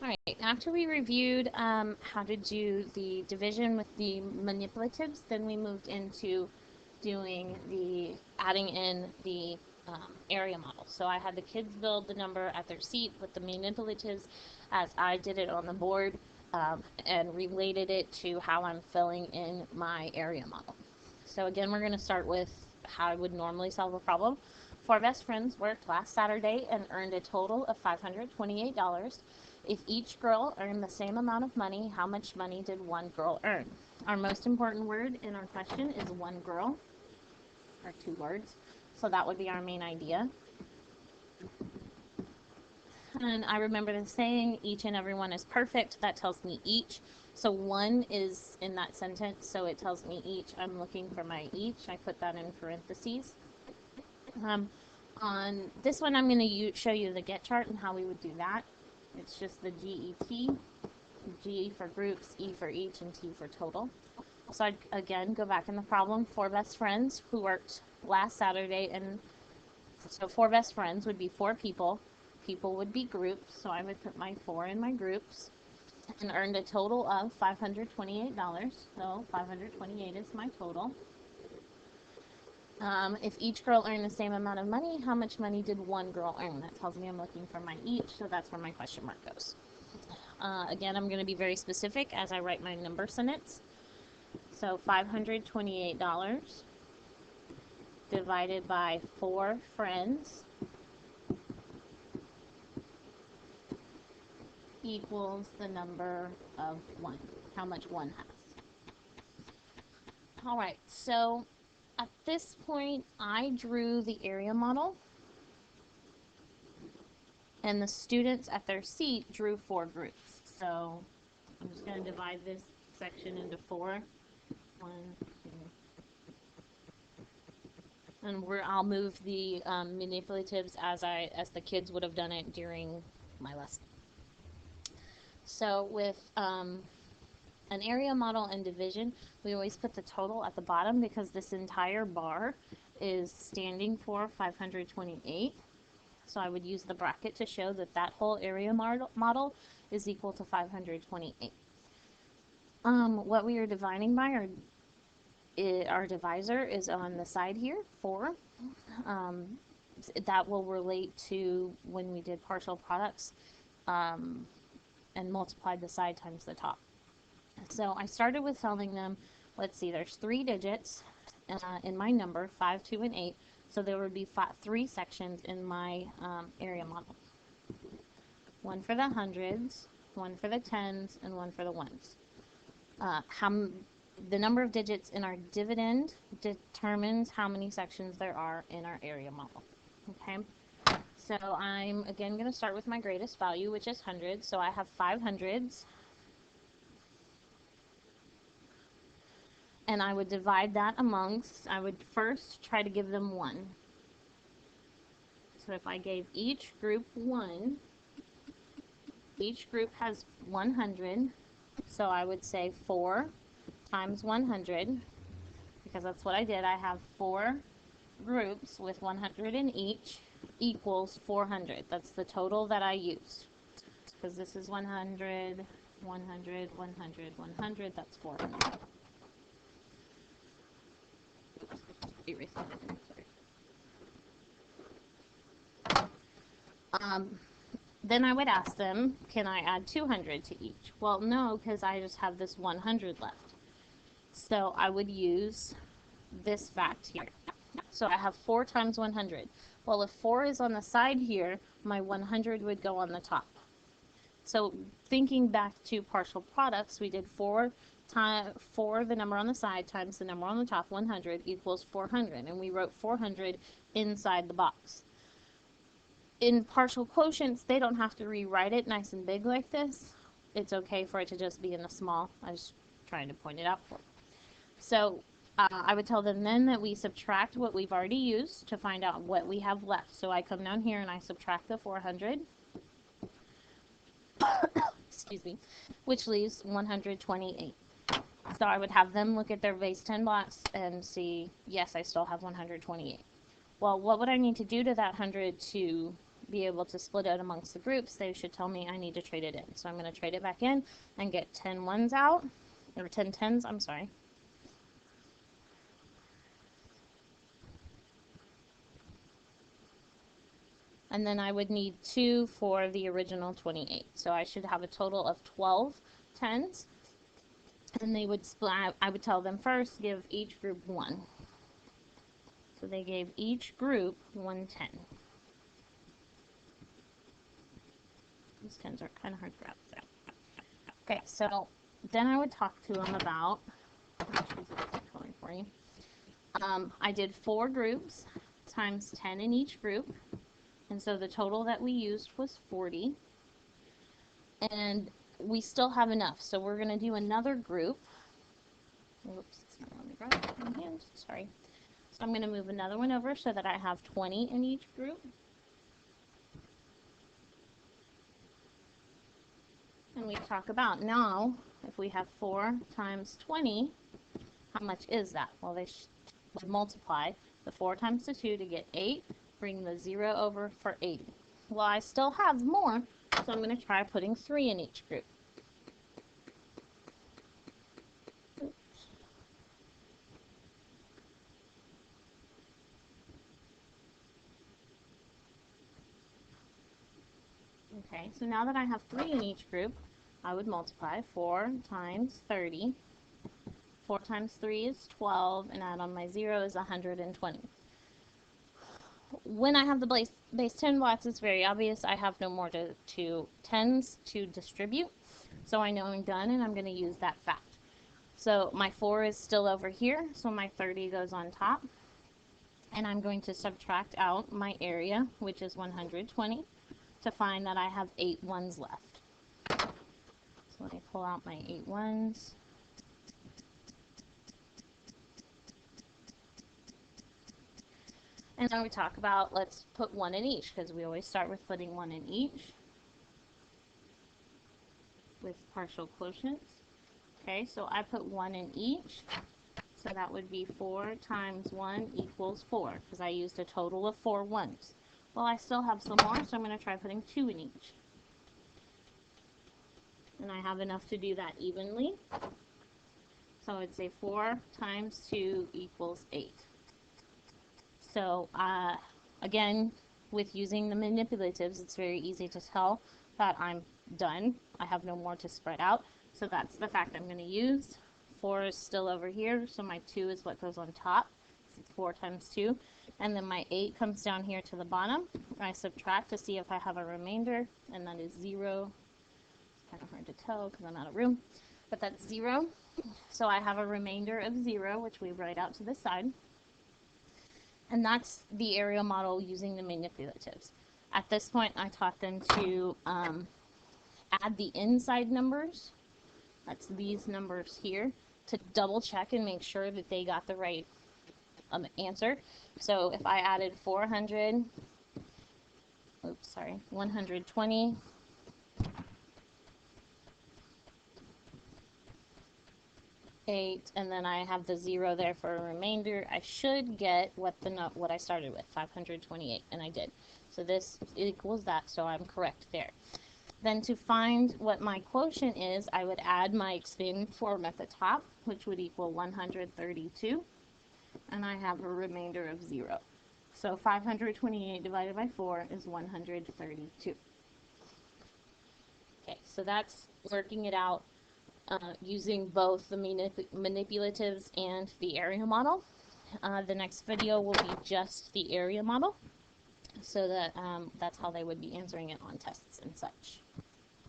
All right, after we reviewed how to do the division with the manipulatives, then we moved into doing the adding in the area model. So I had the kids build the number at their seat with the manipulatives as I did it on the board, and related it to how I'm filling in my area model. So again, we're going to start with how I would normally solve a problem. Four best friends worked last Saturday and earned a total of $528. If each girl earned the same amount of money, how much money did one girl earn? Our most important word in our question is one girl, or two words. So that would be our main idea. And I remember the saying, each and every one is perfect. That tells me each. So one is in that sentence, so it tells me each. I'm looking for my each. I put that in parentheses. On this one, I'm going to show you the get chart and how we would do that. It's just the GET, G for groups, E for each, and T for total. So I'd again go back in the problem. Four best friends who worked last Saturday, and so four best friends would be four people. People would be groups, so I would put my four in my groups, and earned a total of $528. So 528 is my total. If each girl earned the same amount of money, how much money did one girl earn? That tells me I'm looking for my each, so that's where my question mark goes. Again, I'm going to be very specific as I write my number sentence. So $528 divided by four friends equals the number of one, how much one has. All right, so at this point, I drew the area model, and the students at their seat drew four groups. So I'm just going to divide this section into four. One, two. And I'll move the manipulatives as the kids would have done it during my lesson. So with an area model and division, we always put the total at the bottom because this entire bar is standing for 528. So I would use the bracket to show that that whole area model is equal to 528. What we are dividing by, our divisor is on the side here, 4. That will relate to when we did partial products and multiplied the side times the top. So I started with telling them, let's see, there's 3 digits in my number, 5, 2, and 8. So there would be 3 sections in my area model. One for the hundreds, one for the tens, and one for the ones. The number of digits in our dividend determines how many sections there are in our area model. Okay, so I'm again going to start with my greatest value, which is hundreds. So I have 5 hundreds. And I would divide that amongst, I would first try to give them 1. So if I gave each group 1, each group has 100. So I would say 4 times 100, because that's what I did. I have 4 groups with 100 in each equals 400. That's the total that I used. Because this is 100, 100, 100, 100, that's 400. Erase that. Sorry. Then I would ask them, can I add 200 to each? Well, no, because I just have this 100 left. So I would use this fact here. So I have 4 times 100. Well, if 4 is on the side here, my 100 would go on the top. So thinking back to partial products, we did 4 the number on the side times the number on the top, 100 equals 400. And we wrote 400 inside the box. In partial quotients, they don't have to rewrite it nice and big like this. It's okay for it to just be in the small. I was trying to point it out for you. So I would tell them then that we subtract what we've already used to find out what we have left. So I come down here and I subtract the 400. Excuse me, which leaves 128. So I would have them look at their base 10 blocks and see, yes, I still have 128. Well, what would I need to do to that 100 to be able to split it amongst the groups, they should tell me I need to trade it in. So I'm going to trade it back in and get 10 ones out, or 10 tens, I'm sorry. And then I would need 2 for the original 28. So I should have a total of 12 tens. And they would split, I would tell them first, give each group 1. So they gave each group 1 10. These 10s are kind of hard to grab. Okay, so then I would talk to them about, for you. I did 4 groups times 10 in each group. And so the total that we used was 40. And we still have enough. So we're going to do another group. Oops, it's not on the ground. My hand. Sorry. So I'm going to move another one over so that I have 20 in each group. And we talk about now, if we have 4 times 20, how much is that? Well, they would multiply the 4 times the 2 to get 8. Bring the 0 over for 8. Well, I still have more, so I'm going to try putting 3 in each group. Oops. Okay, so now that I have 3 in each group, I would multiply 4 times 30. 4 times 3 is 12, and add on my 0 is 120. When I have the base 10 blocks, it's very obvious I have no more to tens to distribute. So I know I'm done, and I'm going to use that fact. So my 4 is still over here, so my 30 goes on top. And I'm going to subtract out my area, which is 120, to find that I have 8 ones left. So let me pull out my 8 ones. And then we talk about, let's put 1 in each, because we always start with putting 1 in each with partial quotients. Okay, so I put 1 in each, so that would be 4 times 1 equals 4, because I used a total of 4 ones. Well, I still have some more, so I'm going to try putting 2 in each. And I have enough to do that evenly. So I'd say 4 times 2 equals 8. So, again, with using the manipulatives, it's very easy to tell that I'm done. I have no more to spread out. So that's the fact I'm going to use. 4 is still over here, so my 2 is what goes on top. 4 times 2. And then my 8 comes down here to the bottom. I subtract to see if I have a remainder, and that is 0. It's kind of hard to tell because I'm out of room. But that's 0. So I have a remainder of 0, which we write out to the side. And that's the area model using the manipulatives. At this point, I taught them to add the inside numbers. That's these numbers here, to double check and make sure that they got the right answer. So if I added 120, and then I have the 0 there for a remainder, I should get what I started with, 528, and I did. So this equals that, so I'm correct there. Then to find what my quotient is, I would add my expanding form at the top, which would equal 132, and I have a remainder of 0. So 528 divided by 4 is 132. Okay, so that's working it out using both the manipulatives and the area model. The next video will be just the area model, so that that's how they would be answering it on tests and such.